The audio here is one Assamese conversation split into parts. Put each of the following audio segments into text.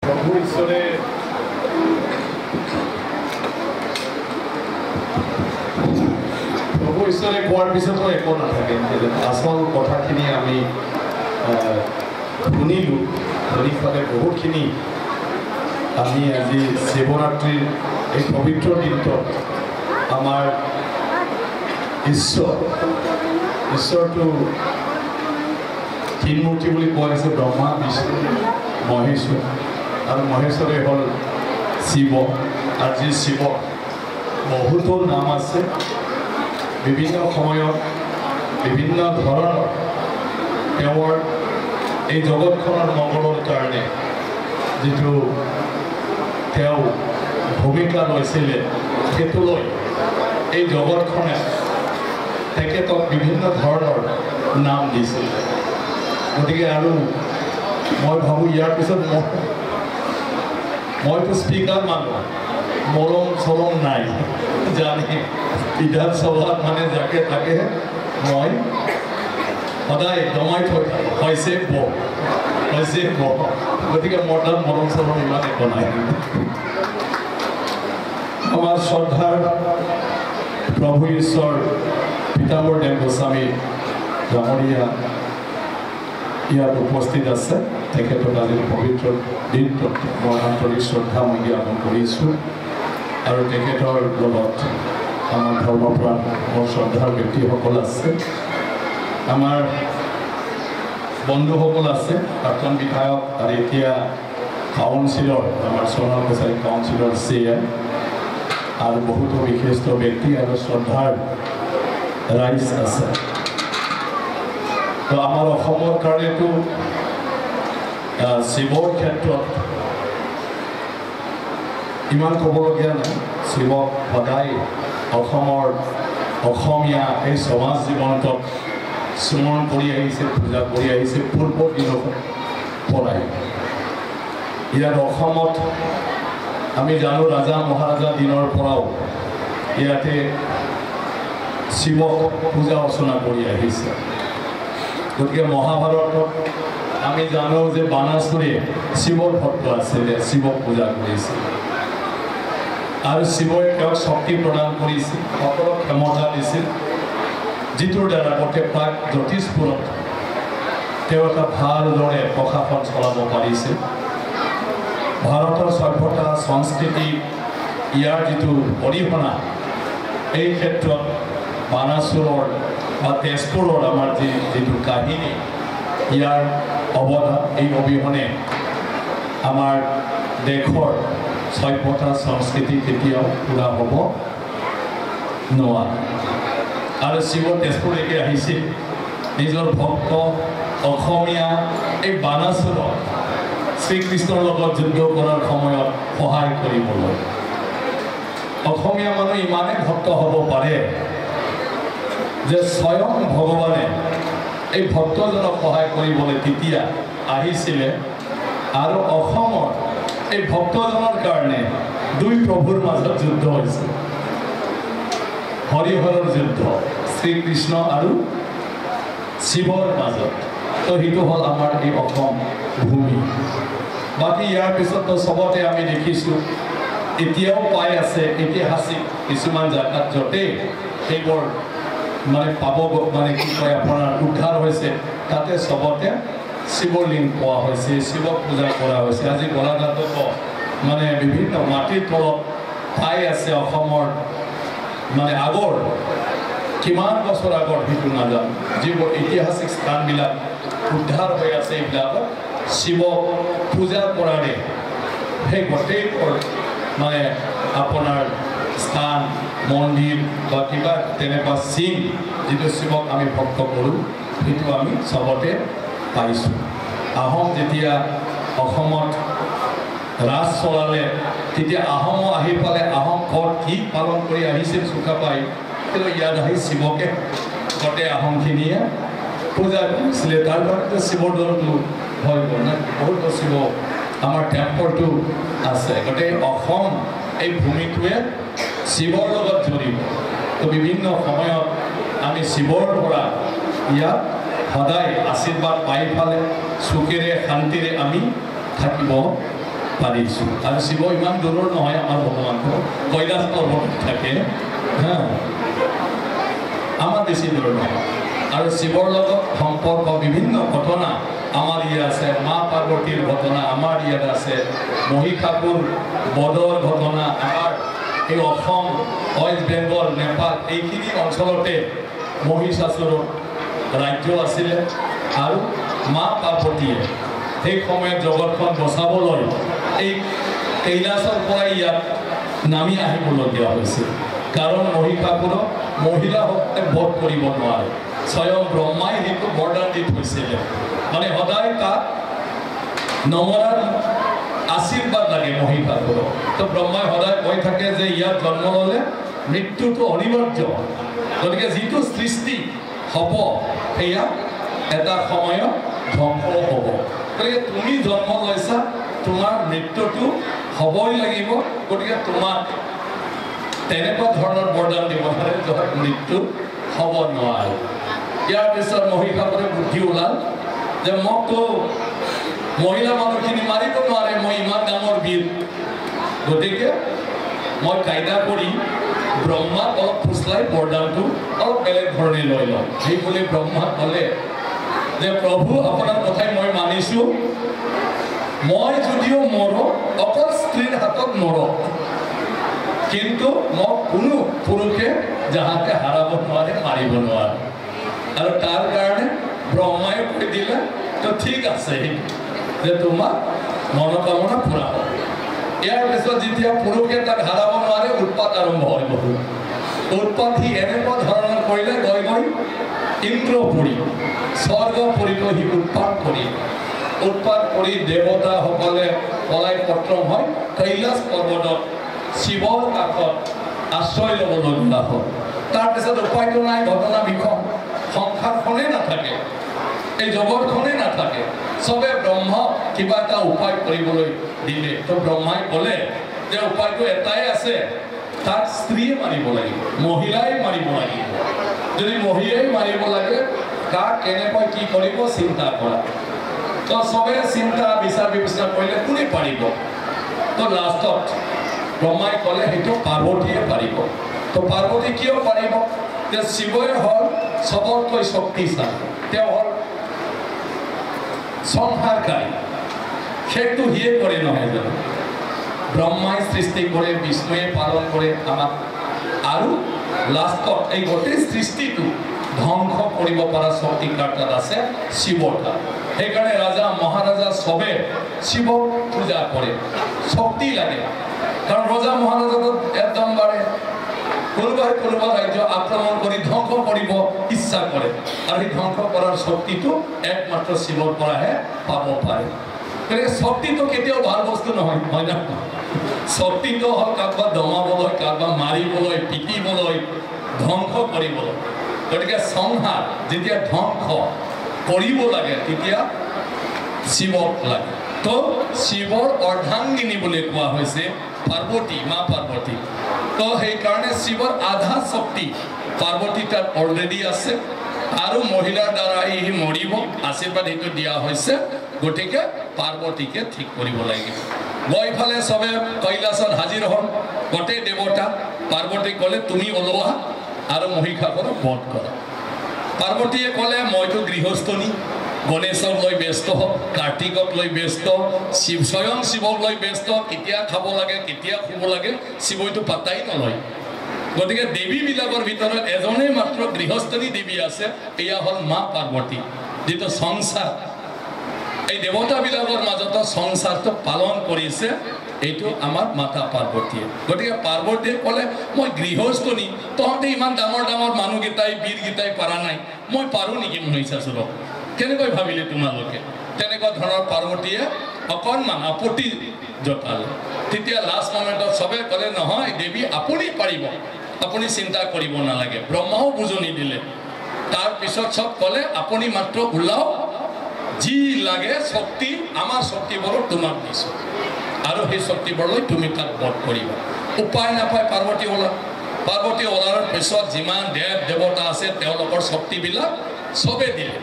প্ৰভু ঈশ্বৰে কোৱাৰ পিছতো একো নাথাকে। আচল কথাখিনি আমি শুনিলোঁ, শুনি পালে বহুতখিনি আমি আজি শিৱৰাত্ৰিৰ এই পবিত্ৰ দিনটোত আমাৰ ঈশ্বৰটো তিনমূৰ্তি বুলি কোৱা হৈছে, ব্ৰহ্মা, বিষ্ণু, মহেশ্বৰ। আৰু মহেশ্বৰে হ'ল শিৱ। আৰু যি শিৱ বহুতো নাম আছে, বিভিন্ন সময়ত বিভিন্ন ধৰণৰ তেওঁৰ এই জগতখনৰ মংগলৰ কাৰণে যিটো তেওঁ ভূমিকা লৈছিলে, সেইটো লৈ এই জগতখনে তেখেতক বিভিন্ন ধৰণৰ নাম দিছিল। গতিকে আৰু মই ভাবোঁ ইয়াৰ পিছত মইতো স্পীকাৰ মানুহ, মৰম চৰম নাই জানি বিধানসভাত মানে যাকে তাকে মই সদায় দমাই থৈ হৈছে গতিকে মোৰ তাত মৰম চৰম ইমান একো নাই। আমাৰ শ্ৰদ্ধাৰ প্ৰভু ঈশ্বৰ পীতাম্বৰ দেৱ গোস্বামী ডাঙৰীয়া ইয়াত উপস্থিত আছে। তেখেতক আজিৰ পবিত্ৰ দিনটোত মই আন্তৰিক শ্ৰদ্ধা মই জ্ঞাপন কৰিছোঁ। আৰু তেখেতৰ লগত আমাৰ ধৰ্মপ্ৰাণ মোৰ শ্ৰদ্ধাৰ ব্যক্তিসকল আছে, আমাৰ বন্ধুসকল আছে, প্ৰাক্তন বিধায়ক আৰু এতিয়া কাউন্সিলৰ আমাৰ সোণাল কছাৰী কাউন্সিলৰ CM আৰু বহুতো বিশিষ্ট ব্যক্তি আৰু শ্ৰদ্ধাৰ ৰাইজ আছে। তো আমাৰ অসমৰ কাৰণেতো শিৱৰ ক্ষেত্ৰত ইমান ক'বলগীয়া নাই। শিৱক সদায় অসমীয়া এই সমাজ জীৱনটোত স্মৰণ কৰি আহিছে, পূজা কৰি আহিছে পূৰ্ব দিনৰ পৰাই। ইয়াত অসমত আমি জানো ৰাজা মহাৰাজা দিনৰ পৰাও ইয়াতে শিৱক পূজা অৰ্চনা কৰি আহিছে। গতিকে মহাভাৰতত আমি জানো যে বানাসুৰে শিৱৰ ভক্ত আছিলে, শিৱক পূজা কৰিছিল আৰু শিৱই তেওঁক শক্তি প্ৰদান কৰিছিল, সকলক ক্ষমতা দিছিল, যিটোৰ দ্বাৰা গোটেই প্ৰাক জ্যোতিষপুৰত তেওঁ এটা ভালদৰে প্ৰশাসন চলাব পাৰিছিল। ভাৰতৰ সভ্যতা সংস্কৃতি ইয়াৰ যিটো অৰিহণা, এই ক্ষেত্ৰত বানাসুৰৰ বা তেজপুৰৰ আমাৰ যিটো কাহিনী, ইয়াৰ অৱদান, এই অবিহনে আমাৰ দেশৰ সভ্যতা সংস্কৃতি কেতিয়াও পূৰা হ'ব নোৱাৰে। আৰু শিৱ তেজপুৰলৈকে আহিছিল নিজৰ ভক্ত অসমীয়া এই বানাসুৰক শ্ৰীকৃষ্ণৰ লগত যুদ্ধ কৰাৰ সময়ত সহায় কৰিবলৈ। অসমীয়া মানুহ ইমানেই ভক্ত হ'ব পাৰে যে স্বয়ং ভগৱানে এই ভক্তজনক সহায় কৰিবলৈ তেতিয়া আহিছিলে। আৰু অসমৰ এই ভক্তজনৰ কাৰণে দুই প্ৰভুৰ মাজত যুদ্ধ হৈছিল, হৰিহৰৰ যুদ্ধ, শ্ৰীকৃষ্ণ আৰু শিৱৰ মাজত। তো সেইটো হ'ল আমাৰ এই অসম ভূমি। বাকী ইয়াৰ পিছততো চবতে আমি দেখিছোঁ, এতিয়াও পাই আছে ঐতিহাসিক কিছুমান জেগাত, য'তেই সেইবোৰ মানে পাব মানে কি কয় আপোনাৰ উদ্ধাৰ হৈছে, তাতে চবতে শিৱলিংগ পোৱা হৈছে, শিৱক পূজা কৰা হৈছে। আজি গোলাঘাটতো মানে বিভিন্ন মাটিৰ তলত ঠাই আছে অসমৰ, মানে আগৰ কিমান বছৰ আগৰ সেইটো নাজানো, যিবোৰ ঐতিহাসিক স্থানবিলাক উদ্ধাৰ হৈ আছে, এইবিলাকত শিৱক পূজা কৰাৰে সেই গোটেইবোৰ মানে আপোনাৰ স্থান মন্দিৰ বা কিবা তেনেকুৱা চিন, যিটো শিৱক আমি ভক্ত কৰোঁ, সেইটো আমি চবতে পাইছোঁ। আহোম যেতিয়া অসমত ৰাজ চলালে, তেতিয়া আহোমো আহি পালে, আহোম ক'ত কি পালন কৰি আহিছিল চুকাফাই, কিন্তু ইয়াত আহি শিৱকে গোটেই আহোমখিনিয়ে পূজা কৰিছিলে। তাৰ কাৰণে শিৱৰ দৌলটো হৈ গ'ল না, বহুতো শিৱ আমাৰ টেম্পলটো আছে। গোটেই অসম এই ভূমিটোৱে শিৱৰ লগত জড়িত। তো বিভিন্ন সময়ত আমি শিৱৰ পৰা ইয়াত সদায় আশীৰ্বাদ পাই পালে সুখেৰে শান্তিৰে আমি থাকিব পাৰিছোঁ। আৰু শিৱ ইমান দূৰৰ নহয়, আমাৰ ভগৱানটো কৈলাশ পৰ্বতত থাকে, হা, আমাৰ বেছি দূৰ নহয়। আৰু শিৱৰ লগত সম্পৰ্ক বিভিন্ন ঘটনা আমাৰ ইয়াত আছে, মা পাৰ্বতীৰ ঘটনা আমাৰ ইয়াত আছে, মহিষাসুৰ বধৰ ঘটনা আমাৰ এই অসম, ৱেষ্ট বেংগল, নেপাল এইখিনি অঞ্চলতে মহিষাসুৰৰ ৰাজ্য আছিলে। আৰু মা পাৰ্বতীয়ে সেই সময়ত জগতখন বচাবলৈ এই কৈলাশৰ পৰাই ইয়াত নামি আহিবলগীয়া হৈছিল। কাৰণ মহিষাসুৰক মহিলাসকলে বধ কৰিব নোৱাৰে, স্বয়ং ব্ৰহ্মাই সেইটো বৰদান দি থৈছিলে। মানে সদায় তাক নমৰাৰ আশীৰ্বাদ লাগে মহিষাসুৰক। তো ব্ৰহ্মাই সদায় কৈ থাকে যে ইয়াত জন্ম ল'লে মৃত্যুটো অনিবাৰ্য, গতিকে যিটো সৃষ্টি হ'ব সেয়া এটা সময়ত ধ্বংস হ'ব। গতিকে তুমি জন্ম লৈছা, তোমাৰ মৃত্যুটো হ'বই লাগিব, গতিকে তোমাক তেনেকুৱা ধৰণৰ বৰদান দিব পাৰে য'ত মৃত্যু হ'ব নোৱাৰে। ইয়াৰ পিছত মহিষাসুৰে বুদ্ধি ওলাল যে মোকতো মহিলা মানুহখিনি মাৰিব নোৱাৰে, মই ইমান ডাঙৰ বীৰ, গতিকে মই কায়দা কৰি ব্ৰহ্মাক অলপ ফুচলাই বৰদানটো অলপ বেলেগ ধৰণে লৈ লওঁ। সেই বুলি ব্ৰহ্মাক ক'লে যে প্ৰভু আপোনাৰ কথাই মই মানিছোঁ, মই যদিও মৰো অকল স্ত্ৰীৰ হাতত মৰো, কিন্তু মোক কোনো পুৰুষে যাহাতে হাৰাব নোৱাৰে, মাৰিব নোৱাৰে। আৰু তাৰ কাৰণে ব্ৰহ্মাই কৈ দিলে তো ঠিক আছে যে তোমাক মনোকামনা পূৰা হ'ব। ইয়াৰ পিছত যেতিয়া পুৰুষে তাক হাৰাব নোৱাৰে, উৎপাত আৰম্ভ হয়। বহুত উৎপাত সি এনেকুৱা ধৰণৰ কৰিলে, গৈ গৈ ইন্দ্ৰপুৰী স্বৰ্গপুৰীলৈ সি উৎপাত কৰি দেৱতাসকলে পলাই পত্ৰম হয় কৈলাশ পৰ্বতত শিৱৰ কাষত আশ্ৰয় ল'বলগীয়া হয়। তাৰপিছত উপায়টো নাই, ঘটনা বিষম, সংসাৰখনেই নাথাকে, এই জগতখনেই নাথাকে, চবে ব্ৰহ্মক কিবা এটা উপায় কৰিবলৈ দিলে। তো ব্ৰহ্মাই ক'লে যে উপায়টো এটাই আছে, তাক স্ত্ৰীয়ে মাৰিব লাগিব, মহিলাই মাৰিব লাগিব। যদি মহিলাই মাৰিব লাগে, কাক কেনেকৈ কি কৰিব চিন্তা কৰা। তো চবে চিন্তা বিচাৰ বিবেচনা কৰিলে কোনে পাৰিব। তো লাষ্টত ব্ৰহ্মাই ক'লে সেইটো পাৰ্বতীয়ে পাৰিব। তো পাৰ্বতী কিয় পাৰিব? যে শিৱই হ'ল চবতকৈ শক্তিশালী, তেওঁ হ'ল সংহাৰকাৰী, সেইটো সিয়ে কৰে নহয় জানো? ব্ৰহ্মাই সৃষ্টি কৰে, বিষ্ণুৱে পালন কৰে আমাক, আৰু লাষ্টত এই গোটেই সৃষ্টিটো ধ্বংস কৰিব পৰা শক্তি কাৰ তাত আছে? শিৱৰ তাত। সেইকাৰণে ৰাজা মহাৰাজা চবে শিৱক পূজা কৰে, শক্তি লাগে। কাৰণ ৰজা মহাৰাজাক একদম বাৰে কোনোবা ৰাজ্য আক্ৰমণ কৰি ধ্বংস কৰিব ইচ্ছা কৰে, আৰু সেই ধ্বংস কৰাৰ শক্তিটো একমাত্ৰ শিৱৰ পৰাহে পাব পাৰে। গতিকে শক্তিটো কেতিয়াও ভাল বস্তু নহয়, হয় না? শক্তিটো হ'ল কাৰোবাক দমাবলৈ, কাৰোবাক মাৰিবলৈ, পিটিবলৈ, ধ্বংস কৰিবলৈ। গতিকে সংহাৰ যেতিয়া ধ্বংস কৰিব লাগে তেতিয়া শিৱক লাগে। তো শিৱৰ অৰ্ধাংগিনী বুলি কোৱা হৈছে পাৰ্বতী, মা পাৰ্বতী। তো সেইকাৰণে শিৱৰ আধা শক্তি পাৰ্বতী তাত অলৰেডি আছে, আৰু মহিলাৰ দ্বাৰা সি মৰিব, আশীৰ্বাদ সেইটো দিয়া হৈছে। গতিকে পাৰ্বতীকে ঠিক কৰিব লাগিব। গৈ ফালে চবে কৈলাশত হাজিৰ হ'ল, গোটেই দেৱতা। পাৰ্বতীক ক'লে তুমি ওলোৱা আৰু মহিষাসুৰক বধ কৰা। পাৰ্বতীয়ে ক'লে মইতো গৃহস্থনী, গণেশক লৈ ব্যস্ত, কাৰ্তিকক লৈ ব্যস্ত, স্বয়ং শিৱক লৈ ব্যস্ত, কেতিয়া খাব লাগে কেতিয়া শুব লাগে শিৱইটো পাত্তাই নলয়। গতিকে দেৱীবিলাকৰ ভিতৰত এজনেই মাত্ৰ গৃহস্থনী দেৱী আছে, এয়া হ'ল মা পাৰ্বতী, যিটো সংসাৰ এই দেৱতাবিলাকৰ মাজতো সংসাৰটো পালন কৰিছে, এইটো আমাৰ মাতা পাৰ্বতীয়ে। গতিকে পাৰ্বতীয়ে ক'লে মই গৃহস্থনী, তহঁতে ইমান ডাঙৰ ডাঙৰ মানুহকেইটাই বীৰকেইটাই পাৰা নাই, মই পাৰোঁ নেকি মহিষাসুৰক? কেনেকৈ ভাবিলে তোমালোকে? তেনেকুৱা ধৰণৰ পাৰ্বতীয়ে অকণমান আপত্তি জতালে। তেতিয়া লাষ্ট মমেণ্টত চবে ক'লে নহয় দেৱী আপুনি পাৰিব, আপুনি চিন্তা কৰিব নালাগে। ব্ৰহ্মাও বুজনি দিলে। তাৰপিছত চব ক'লে আপুনি মাত্ৰ ওলাওক, যি লাগে শক্তি, আমাৰ শক্তিবোৰক তোমাক দিছোঁ, আৰু সেই শক্তিবোৰলৈ তুমি তাক বধ কৰিবা। উপায় নাপায় পাৰ্বতী ওলাল। পাৰ্বতী ওলাৰ পিছত যিমান দেৱ দেৱতা আছে তেওঁলোকৰ শক্তিবিলাক চবে দিলে।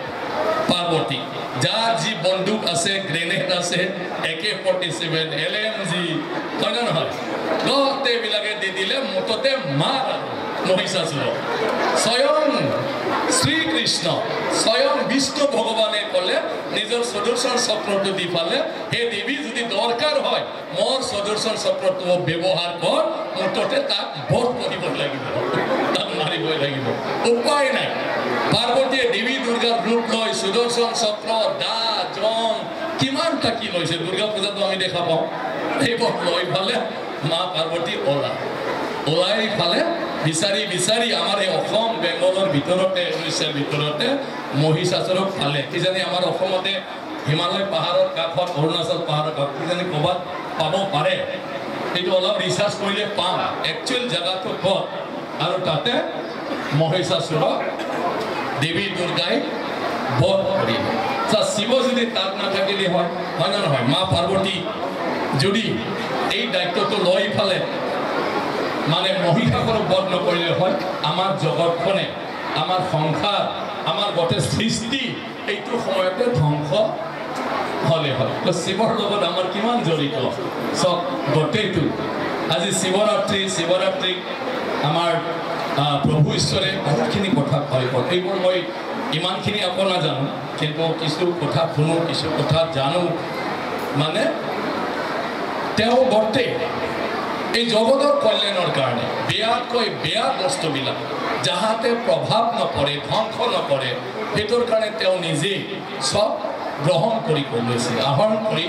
পাৰ্বতী যাৰ যি বন্দুক আছে গ্ৰেনেড আছে AK-47 LMG হয় না নহয় গোটেইবিলাকে দি দিলে মুঠতে মাৰ মহিষাসুৰ স্বয়ং শ্ৰীকৃষ্ণ স্বয়ং বিষ্ণু ভগৱানে ক'লে নিজৰ সুদৰ্শন চক্ৰটো দি পালে হে দেৱী যদি দৰকাৰ হয় মোৰ সুদৰ্শন চক্ৰটো ব্যৱহাৰ কৰ মুঠতে তাক বধ কৰিব লাগিব তাক মাৰিবই লাগিব উপায় নাই পাৰ্বতীয়ে দেৱী দুৰ্গাৰ ৰূপ লৈ সুদৰ্শন চক্ৰ দা জং কিমানটা কি লৈছে দুৰ্গা পূজাটো আমি দেখা পাওঁ এইবোৰ লৈ ফালে মা পাৰ্বতী ওলাই ফালে বিচাৰি বিচাৰি আমাৰ এই অসম বেংগলৰ ভিতৰতে উৰিষ্যাৰ ভিতৰতে মহিষাসুৰক ফালে কিজানি আমাৰ অসমতে হিমালয় পাহাৰৰ কাষত অৰুণাচল পাহাৰৰ কাষত কিজানি ক'ৰবাত পাব পাৰে এইটো অলপ ৰিচাৰ্চ কৰিলে পাম একচুৱেল জেগাটো ক'ত আৰু তাতে মহিষাসুৰক দেৱী দুৰ্গাই বধ কৰিলে শিৱ যদি তাত নাথাকিলে হয় না নহয় মা পাৰ্বতী যদি এই দায়িত্বটো লৈ ফালে মানে মহিষাসুৰক বধ নকৰিলে হয় আমাৰ জগতখনে আমাৰ সংসাৰ আমাৰ গোটেই সৃষ্টি এইটো সময়তে ধ্বংস হ'লে হয় শিৱৰ লগত আমাৰ কিমান জড়িত চব গোটেইটো আজি শিৱৰাত্ৰি আমাৰ প্ৰভু ঈশ্বৰে বহুতখিনি কথা কয় এইবোৰ মই ইমানখিনি আকৌ নাজানো কিন্তু কিছু কথা শুনো কিছু কথা জানো মানে তেওঁ গোটেই এই জগতৰ কল্যাণৰ কাৰণে বেয়াতকৈ বেয়া বস্তুবিলাক যাহাতে প্ৰভাৱ নপৰে ধ্বংস নপৰে সেইটোৰ কাৰণে তেওঁ নিজেই চব গ্ৰহণ কৰি লৈছিলে আহৰণ কৰি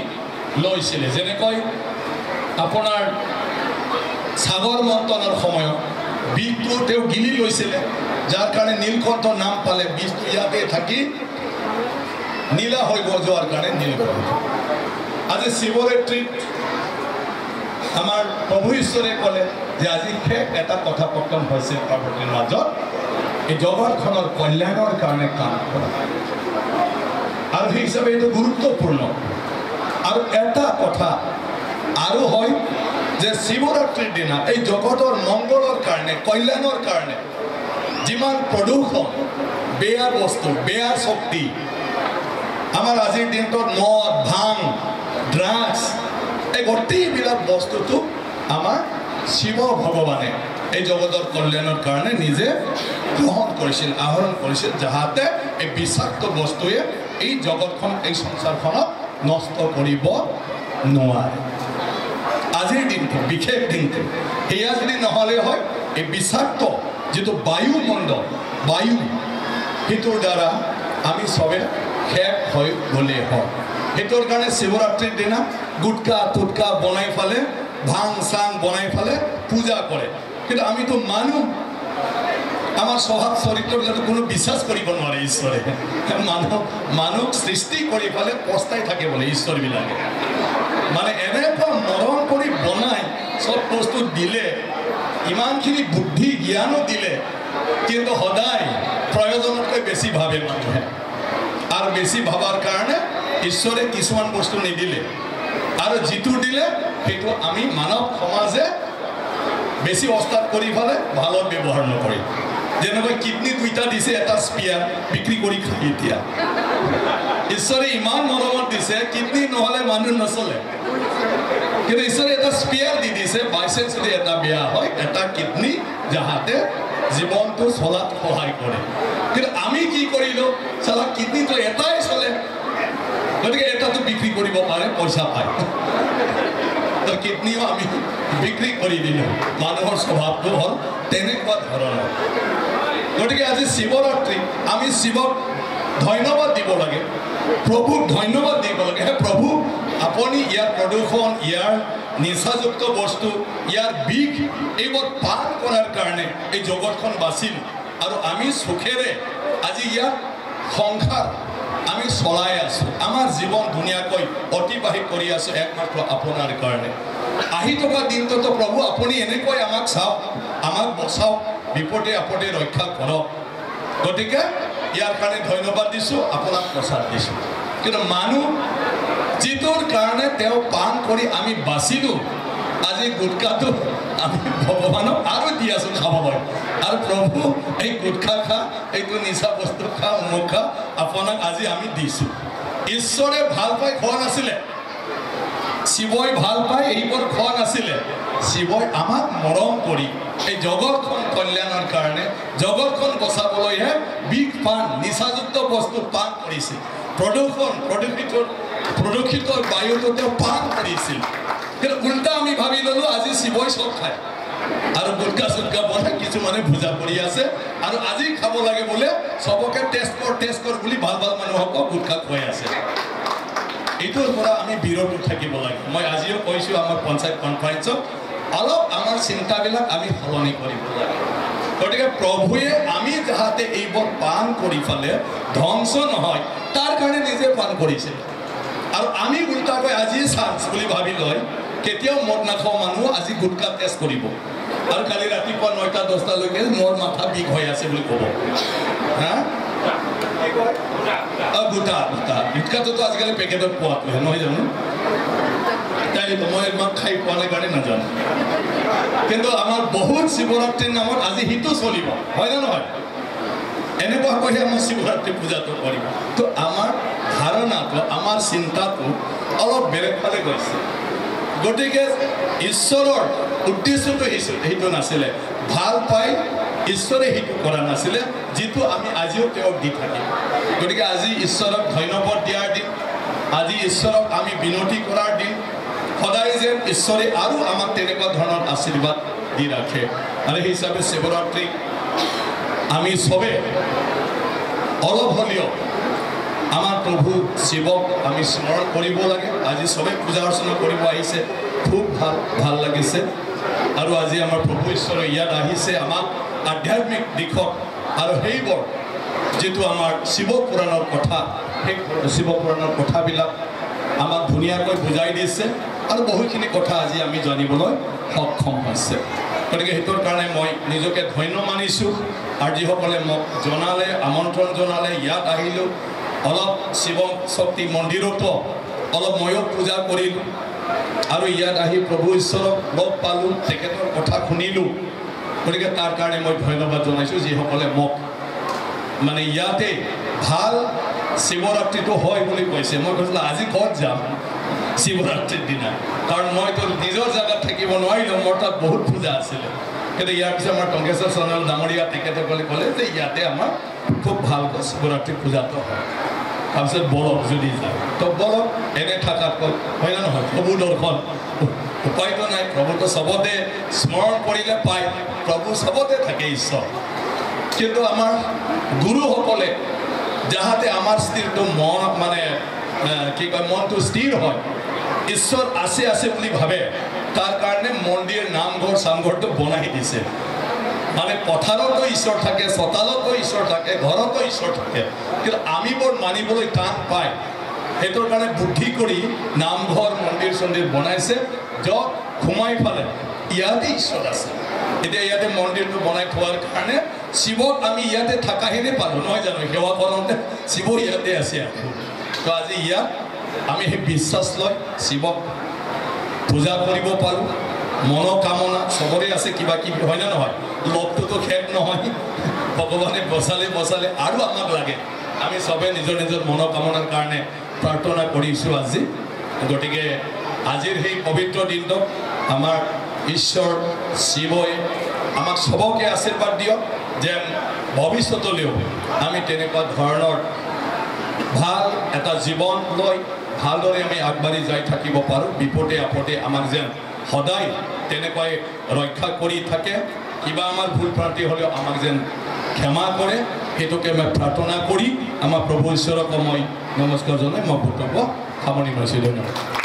লৈছিলে যেনেকৈ আপোনাৰ সাগৰ মন্থনৰ সময়ত বিষটো তেওঁ গিলি লৈছিলে যাৰ কাৰণে নীলকণ্ঠ নাম পালে বিষটো ইয়াতে থাকি নীলা হৈ যোৱাৰ কাৰণে নীলকণ্ঠ আজি শিৱৰাত্ৰিত আমাৰ প্ৰভু ঈশ্বৰে ক'লে যে আজি শেষ এটা কথোপকথন হৈছে পাৰ্বতীৰ মাজত এই জগতখনৰ কল্যাণৰ কাৰণে কাম কৰা আৰু সেই হিচাপে এইটো গুৰুত্বপূৰ্ণ আৰু এটা কথা আৰু হয় যে শিৱৰাত্ৰিৰ দিনা এই জগতৰ মংগলৰ কাৰণে কল্যাণৰ কাৰণে যিমান প্ৰদূষণ বেয়া বস্তু বেয়া শক্তি আমাৰ আজিৰ দিনটোত মদ ভাং ড্ৰাগছ এই গোটেইবিলাক বস্তুটো আমাৰ শিৱ ভগৱানে এই জগতৰ কল্যাণৰ কাৰণে নিজে গ্ৰহণ কৰিছিল আহৰণ কৰিছিল যাহাতে এই বিষাক্ত বস্তুৱে এই জগতখন এই সংসাৰখনক নষ্ট কৰিব নোৱাৰে আজিৰ দিনটো বিশেষ দিনটো সেয়া যদি নহ'লে হয় এই বিষাক্ত যিটো বায়ুমণ্ডল বায়ু সেইটোৰ দ্বাৰা আমি চবে শেষ হৈ গ'লে হয় সেইটোৰ কাৰণে শিৱৰাত্ৰিৰ দিনা গুটকা টুটকা বনাই ফালে ভাং চাং বনাই ফালে পূজা কৰে কিন্তু আমিতো মানুহ আমাৰ স্বভাৱ চৰিত্ৰবিলাকতো কোনো বিশ্বাস কৰিব নোৱাৰে ঈশ্বৰে মানুহক সৃষ্টি কৰি ফালে পস্তাই থাকে বোলে ঈশ্বৰবিলাকে মানে এনেকুৱা মৰম কৰি বনাই চব বস্তু দিলে ইমানখিনি বুদ্ধি জ্ঞানো দিলে কিন্তু সদায় প্ৰয়োজনতকৈ বেছি ভাবে মানুহে আৰু বেছি ভাবাৰ কাৰণে ঈশ্বৰে কিছুমান বস্তু নিদিলে আৰু যিটো দিলে সেইটো আমি মানৱ সমাজে বেছি অস্তাদ কৰি ফালে ভালত ব্যৱহাৰ নকৰে যেনেকৈ কিডনি দুইটা দিছে এটা স্পিয়াৰ বিক্ৰী কৰি খাই এতিয়া ঈশ্বৰে ইমান মৰমত দিছে কিডনি নহ'লে মানুহ নচলে কিন্তু ঈশ্বৰে এটা স্পিয়াৰ দি দিছে বাইচেন্স যদি এটা বেয়া হয় এটা কিডনি যাহাতে জীৱনটো চলাত সহায় কৰে কিন্তু আমি কি কৰিলোঁ চালা কিডনিটো এটাই চলে গতিকে এটাতো বিক্ৰী কৰিব পাৰে পইচা পায় তো কিডনিও আমি বিক্ৰী কৰি দিলোঁ মানুহৰ স্বভাৱটো হ'ল তেনেকুৱা ধৰণৰ গতিকে আজি শিৱৰাত্ৰি আমি শিৱক ধন্যবাদ দিব লাগে প্ৰভুক ধন্যবাদ দিব লাগে হে প্ৰভু আপুনি ইয়াৰ প্ৰদূষণ ইয়াৰ নিচাযুক্ত বস্তু ইয়াৰ বিষ এইবোৰ পান কৰাৰ কাৰণে এই জগতখন বাচিল আৰু আমি সুখেৰে আজি ইয়াৰ সংসাৰ আমি চলাই আছোঁ আমাৰ জীৱন ধুনীয়াকৈ অতিবাহিত কৰি আছোঁ একমাত্ৰ আপোনাৰ কাৰণে আহি থকা দিনটোতো প্ৰভু আপুনি এনেকৈ আমাক চাওক আমাক বচাওক বিপদে আপদে ৰক্ষা কৰক গতিকে ইয়াৰ কাৰণে ধন্যবাদ দিছোঁ আপোনাক প্ৰচাৰ দিছোঁ কিন্তু মানুহ যিটোৰ কাৰণে তেওঁ পান কৰি আমি বাচিলোঁ আজি গুটখাটো আমি ভগৱানক আৰু দি আছোঁ খাবলৈ আৰু প্ৰভু এই গুটখা খা এইটো নিচা বস্তু খা অমুক খা আপোনাক আজি আমি দিছোঁ ঈশ্বৰে ভাল পাই খোৱা নাছিলে শিৱই ভাল পাই এইবোৰ খোৱা নাছিলে শিৱই আমাক মৰম কৰি এই জগতখন কল্যাণৰ কাৰণে জগতখন বচাবলৈহে বিষ পান নিচাযুক্ত বস্তু পান কৰিছিল প্ৰদূষিত বায়ুটো তেওঁ পান কৰিছিল কিন্তু উল্টা আমি ভাবি ল'লোঁ আজি শিৱই চব খায় আৰু গুটকা চুটকা বনাই কিছুমানে ভুজা কৰি আছে আৰু আজি খাব লাগে বোলে চবকে টেষ্ট কৰ বুলি ভাল ভাল মানুহক গুটকা খুৱাই আছে এইটোৰ পৰা আমি বিৰত থাকিব লাগে মই আজিও কৈছোঁ আমাৰ পঞ্চায়ত কনফাৰেন্সত অলপ আমাৰ চিন্তাবিলাক আমি সলনি কৰিব লাগে গতিকে প্ৰভুৱে আমি যাতে এইবোৰ পান কৰি ফালে ধ্বংস নহয় তাৰ কাৰণে নিজে পান কৰিছিল আৰু আমি উল্টাকৈ আজি চান্স বুলি ভাবি লয় কেতিয়াও মদ নাখাওঁ মানুহ আজি গুটকা টেষ্ট কৰিব আৰু কালি ৰাতিপুৱা 9টা 10টালৈকে মোৰ মাথা বিষ হৈ আছে বুলি ক'ব হা গুটকাটোতো আজিকালি পেকেটত পোৱাটো নহয় জানো তাইতো মই একদম খাই পোৱা নাই কাৰণে নাজানো কিন্তু আমাৰ বহুত শিৱৰাত্ৰিৰ নামত আজি সিটো চলিব হয় নে নহয় এনেকুৱাকৈহে আমাৰ শিৱৰাত্ৰি পূজাটো কৰিব তো আমাৰ ধাৰণাটো আমাৰ চিন্তাটো অলপ বেলেগ ফালে গৈছে গতিকে ঈশ্বৰৰ উদ্দেশ্যটো সেইটো নাছিলে ভাল পাই ঈশ্বৰে সেইটো কৰা নাছিলে যিটো আমি আজিও তেওঁক দি থাকিম গতিকে আজি ঈশ্বৰক ধন্যবাদ দিয়াৰ দিন আজি ঈশ্বৰক আমি বিনতি কৰাৰ দিন সদায় যেন ঈশ্বৰে আৰু আমাক তেনেকুৱা ধৰণৰ আশীৰ্বাদ দি ৰাখে আৰু সেই হিচাপে শিৱৰাত্ৰি আমি চবে অলপ হ'লেও আমাৰ প্ৰভু শিৱক আমি স্মৰণ কৰিব লাগে আজি চবে পূজা অৰ্চনা কৰিব আহিছে খুব ভাল লাগিছে আৰু আজি আমাৰ প্ৰভু ঈশ্বৰ ইয়াত আহিছে আমাক আধ্যাত্মিক দিশত আৰু সেইবোৰ যেটো আমাৰ শিৱ পুৰাণৰ কথা সেই শিৱ পুৰাণৰ কথাবিলাক আমাক ধুনীয়াকৈ বুজাই দিছে আৰু বহুখিনি কথা আজি আমি জানিবলৈ সক্ষম হৈছে গতিকে সেইটোৰ কাৰণে মই নিজকে ধন্য মানিছোঁ আৰু যিসকলে মোক জনালে আমন্ত্ৰণ জনালে ইয়াত আহিলোঁ অলপ শিৱ শক্তি মন্দিৰতো অলপ ময়ো পূজা কৰিলোঁ আৰু ইয়াত আহি প্ৰভু ঈশ্বৰক লগ পালোঁ তেখেতৰ কথা শুনিলোঁ গতিকে তাৰ কাৰণে মই ধন্যবাদ জনাইছোঁ যিসকলে মোক মানে ইয়াতে ভাল শিৱৰাত্ৰিটো হয় বুলি কৈছে মই কৈছিলোঁ আজি ক'ত যাম শিৱৰাত্ৰিৰ দিনা কাৰণ মইতো নিজৰ জেগাত থাকিব নোৱাৰিলোঁ মোৰ তাত বহুত পূজা আছিলে কিন্তু ইয়াৰ পিছত আমাৰ টংকেশ্বৰ সোণোৱাল ডাঙৰীয়া তেখেতসকলে ক'লে যে ইয়াতে আমাৰ খুব ভালকৈ শিৱৰাত্ৰি পূজাটো হয় তাৰপিছত বলক যদি যায় তো বলক এনে থাকাতকৈ হয় না নহয় প্ৰভু দৰ্শন উপায়তো নাই প্ৰভুটো চবতে স্মৰণ কৰিলে পায় প্ৰভু চবতে থাকে ঈশ্বৰ কিন্তু আমাৰ গুৰুসকলে যাহাতে আমাৰ স্থিৰটো মন মানে কি কয় মনটো স্থিৰ হয় ঈশ্বৰ আছে বুলি ভাবে তাৰ কাৰণে মন্দিৰ নামঘৰ চামঘৰটো বনাই দিছে মানে পথাৰতো ঈশ্বৰ থাকে চোতালতো ঈশ্বৰ থাকে ঘৰতো ঈশ্বৰ থাকে কিন্তু আমি বৰ মানিবলৈ টান পায় সেইটোৰ কাৰণে বুদ্ধি কৰি নামঘৰ মন্দিৰ চন্দিৰ বনাইছে য'ত সোমাই ফালে ইয়াতে ঈশ্বৰ আছে এতিয়া ইয়াতে মন্দিৰটো বনাই থোৱাৰ কাৰণে শিৱক আমি ইয়াতে থাকাহিনে পালোঁ নহয় জানো সেৱা কৰোঁতে শিৱ ইয়াতে আছে তো আজি ইয়াত আমি সেই বিশ্বাস লৈ শিৱক পূজা কৰিব পাৰোঁ মনোকামনা চবৰে আছে কিবা কিবি হয় না নহয় লোভটোতো শেষ নহয় ভগৱানে বচালে আৰু আমাক লাগে আমি চবে নিজৰ মনোকামনাৰ কাৰণে প্ৰাৰ্থনা কৰিছোঁ আজি গতিকে আজিৰ সেই পবিত্ৰ দিনটোত আমাৰ ঈশ্বৰ শিৱই আমাক চবকে আশীৰ্বাদ দিয়ক যেন ভৱিষ্যতলৈও আমি তেনেকুৱা ধৰণৰ ভাল এটা জীৱন লৈ ভালদৰে আমি আগবাঢ়ি যাই থাকিব পাৰোঁ বিপদে আপদে আমাক যেন সদায় তেনেকুৱাই ৰক্ষা কৰি থাকে কিবা আমাৰ ভুল ভ্ৰান্তি হ'লেও আমাক যেন ক্ষমা কৰে সেইটোকে মই প্ৰাৰ্থনা কৰি আমাৰ প্ৰভু ঈশ্বৰক মই নমস্কাৰ জনাই মই বক্তব্য সামৰণি মাৰিছোঁ ধন্যবাদ